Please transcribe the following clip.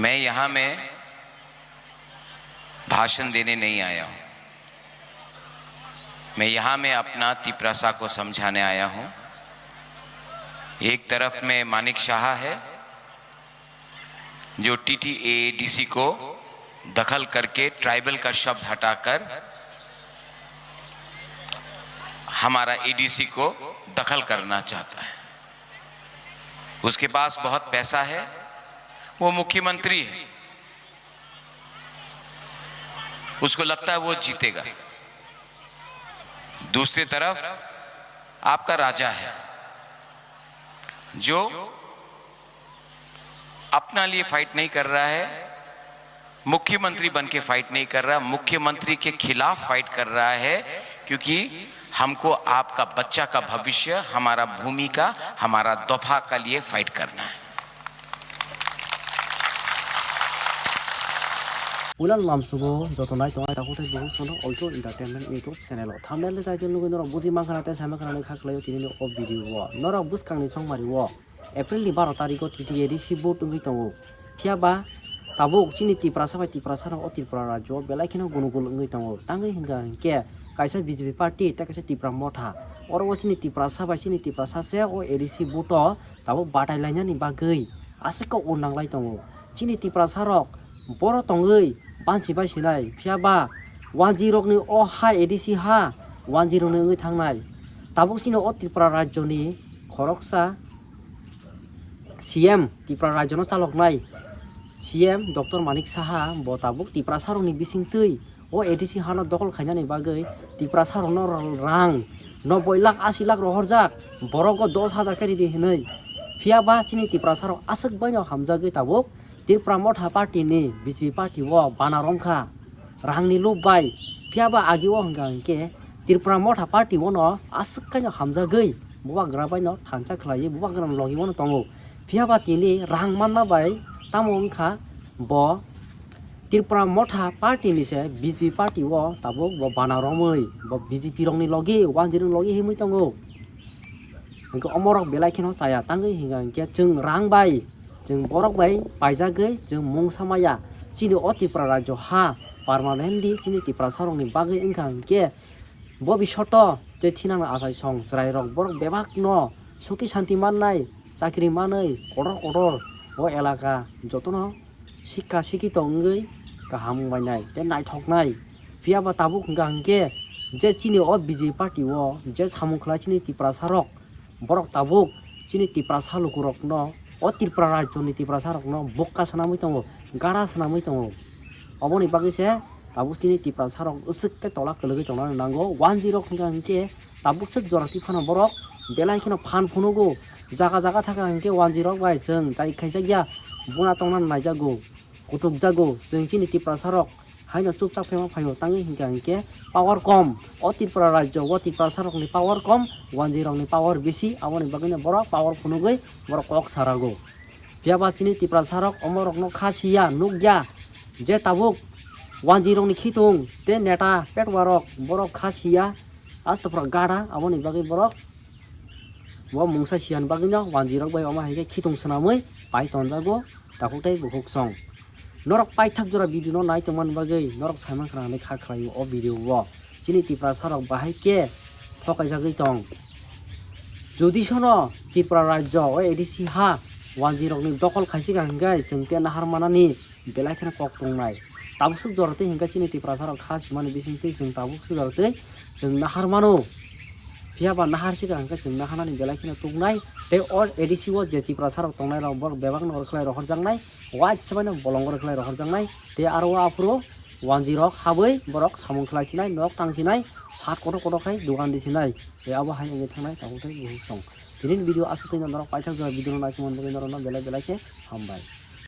मैं यहाँ में भाषण देने नहीं आया हूँ। मैं यहाँ में अपना तिपरासा को समझाने आया हूँ। एक तरफ में मानिक शाह है जो TTAADC को दखल करके ट्राइबल का शब्द हटाकर हमारा ADC को दखल करना चाहता है। उसके पास बहुत पैसा है, वो मुख्यमंत्री है, उसको लगता है वो जीतेगा। दूसरी तरफ आपका राजा है जो अपना लिए फाइट नहीं कर रहा है, मुख्यमंत्री बन के फाइट नहीं कर रहा, मुख्यमंत्री के खिलाफ फाइट कर रहा है, क्योंकि हमको आपका बच्चा का भविष्य, हमारा भूमि का, हमारा दफा का लिए फाइट करना है। उलान लामसुगो जतनाय तंगाय ताखुथाय बहु सोनो Alto entertainment YouTube channel thumbnail title नुगै नरक बुजि मांखानाते सामाखानानै खाख्लायो तिनि अ भिडियो नरक बुसखांनि संमारि एप्रिल 12 तारिखो TTAADC भोट नुगै तंगो फियाबा ताबुक चिनि तिप्रासा बाय तिप्रासा अ त्रिपुरा राज्य बेलाखिनो गुनुगुल नुगै तंगो तांगै हिंगा हिंके कायसा BJP पार्टी ता कायसा तिप्रा मथा अरबो चिनि तिप्रासा बाय चिनि तिप्रासा से अ ADC भोट ताबो बाटायलायनानि बागै आसिको उननांलाय तंगो चिनि तिप्रासा रक बर तंगै बांसि बायसिनाय फियाबा 10 नि अ हा ADC हा 10 नि ङै थांनाय ताबुकसिनो अ त्रिपुरा राज्यनि खरकसा CM त्रिपुरा राज्यनो चालकनाय CM डॉक्टर मानिक साहा ब ताबुक त्रिपुरा सारनि बिसिंतै अ ADC हानो दखल खायनानि बागै त्रिपुरा सारनो रां 90 लाख 80 लाख रहरजाक बरको 10,000 केरि दिहनै फियाबा चिनि त्रिपुरा सार आसक बायनो हामजागै ताबुक त्रिपुरा मथा पार्टी नि BJP पार्टी बानारमखा रांनि लुबाय फियाबा आगिओ हंगा हंके त्रिपुरा मथा पार्टी वनो आसक कायनो हामजागै बुवा ग्राबायनो थांचा खलायो बुवा ग्राम लगी वनो तंगो फियाबा तिनि रां मानना बाय तामो हंखा ब त्रिपुरा मथा पार्टी नि से BJP पार्टी ताबुक ब बानारमै ब BJP रंनि लगी 10 लगी हेमै तंगो हंको अमरक बेलाखिनो साया तांगै हिंगा हंके जों रां बाय जों बरक बाय पाइजागै जों मुं सामाया चिनि अ त्रिपुरा राज्य हा पार्मानेन्टलि चिनि त्रिपुरा सारंनि बागै इंखा हंके भबिष्यत जे थिनांना आसाय सं ज्रायरक बरक बेबाक न सुखि शान्ति माननाय चाकरि मानै कदर ब एलाका जतन शिक्षा शिक्षित अंगै गाहाम बायनाय ते नायथकनाय फियाबा ताबुक हंगा हंके जे चिनि अ BJP पार्टी जे सामुखला चिनि त्रिपुरा सारक बरक ताबुक चिनि त्रिपुरा सालुकुरक न अ त्रिपुरा राज्यनि त्रिपुरा सारक न बक्का सनामै तंगो गाड़ा सनामै तंगो अबनि बागैसे ताबुक चिनि त्रिपुरा सारक उसुकके तला कलगै तंना नांगौ 10 हंगा हंके ताबुक सक जरति फाना बरक बेलाखिनो फान फुनुगो जागा जागा थाका हंके 10 बाय जों जाय खायजागिया बुना तंना नायजागो कुटुक जागो जों चिनि त्रिपुरा सारक हायनो चुपचाप फेमा फायो तांगै हिंगा हंके पावर कम अ त्रिपुरा राज्य व त्रिपुरा सारकनि पावर कम 10 नि पावर बेसी अबनि बागैनो बरक पावर फुनुगै बरक कक सारागो फियाबा चिनि त्रिपुरा सारक अमरक न खासिया नुग्या जे ताबुक 10 नि खिथुं ते नेता पेटवारक बरक खासिया आस्तफरा गाड़ा अबनि बागै बरक व मुंसा सियान बागैनो 10 बाय अमा हायके खिथुं सनामै पाइ तनजागो ताकुथाय बुहुक सं नरक पाइथाक जरा भिडियो नाय तमान बागै नरक सायमान खानानै खाख्लायो अ भिडियो चिनि त्रिपुरा सारक बाहायके थकायजागै तं जुदि सनो त्रिपुरा राज्य अ ADC हा 10 नि दखल खायसिगा हंगाय जों ते नाहार मानानि बेलाखिनो कक तंनाय ताबुक जरते हिंगा चिनि त्रिपुरा सारक खासिमानि बिसिंतै जों ताबुक जरते जों नाहार मानो फियाबा नाहार सिगा हंगा जों नाहानानि बेलाखिनो तंनाय ते अ ADC जे त्रिपुरा सारक तंनाय रक बर बेबाक नगर खलाय रहर जांनाय वाइट सबायनो बलंगर खलाय रहर जांनाय ते आरो आफरो 10 हाबै बरक सामुं खलायसिनाय नक थांसिनाय सात कट खाय दुगान दिसिनाय ते आबो हाय इंगे थांनाय ताकुथाय बुहुक सं दिनैनि भिडियो आसुतैनो नरक पाइथाक जरा भिडियो नायखुमान बगै नरक बेलाय बेलायखे हामबाय।